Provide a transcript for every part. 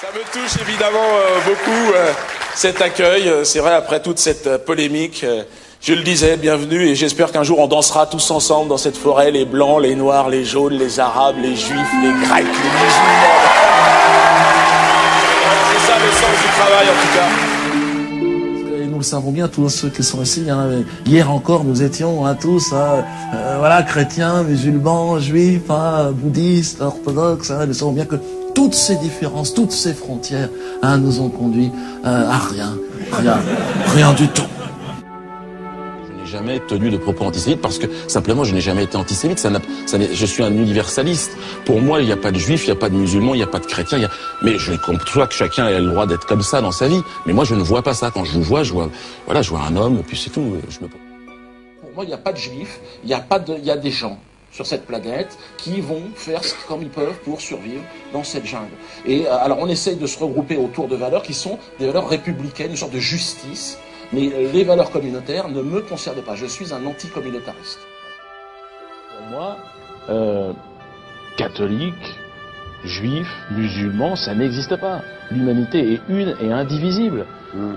Ça me touche évidemment beaucoup cet accueil. C'est vrai, après toute cette polémique, je le disais, bienvenue, et j'espère qu'un jour on dansera tous ensemble dans cette forêt, les blancs, les noirs, les jaunes, les arabes, les juifs, les grecs, les musulmans. C'est ça le sens du travail en tout cas. Et nous le savons bien, tous ceux qui sont ici. Hein, hier encore, nous étions tous, voilà, chrétiens, musulmans, juifs, bouddhistes, orthodoxes. Nous savons bien que toutes ces différences, toutes ces frontières nous ont conduit à rien du tout. Je n'ai jamais tenu de propos antisémites parce que simplement je n'ai jamais été antisémite. Je suis un universaliste. Pour moi, il n'y a pas de juifs, il n'y a pas de musulmans, il n'y a pas de chrétiens. Mais je conçois que chacun a le droit d'être comme ça dans sa vie. Mais moi, je ne vois pas ça. Quand je vous vois, je vois un homme, et puis c'est tout. Pour moi, il n'y a pas de juifs, il y a des gens sur cette planète qui vont faire comme ils peuvent pour survivre dans cette jungle. Et alors on essaye de se regrouper autour de valeurs qui sont des valeurs républicaines, une sorte de justice, mais les valeurs communautaires ne me concernent pas. Je suis un anticommunautariste. Pour moi, catholique, juif, musulman, ça n'existe pas. L'humanité est une et indivisible.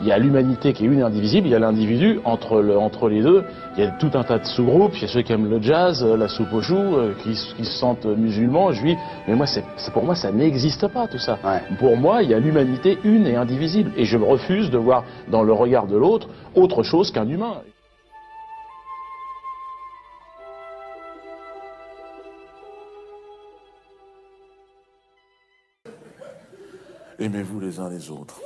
Il y a l'humanité qui est une et indivisible, il y a l'individu entre les deux. Il y a tout un tas de sous-groupes, il y a ceux qui aiment le jazz, la soupe aux choux, qui se sentent musulmans, juifs. Mais moi, pour moi, ça n'existe pas tout ça. Ouais. Pour moi, il y a l'humanité une et indivisible. Et je refuse de voir dans le regard de l'autre autre chose qu'un humain. Aimez-vous les uns les autres.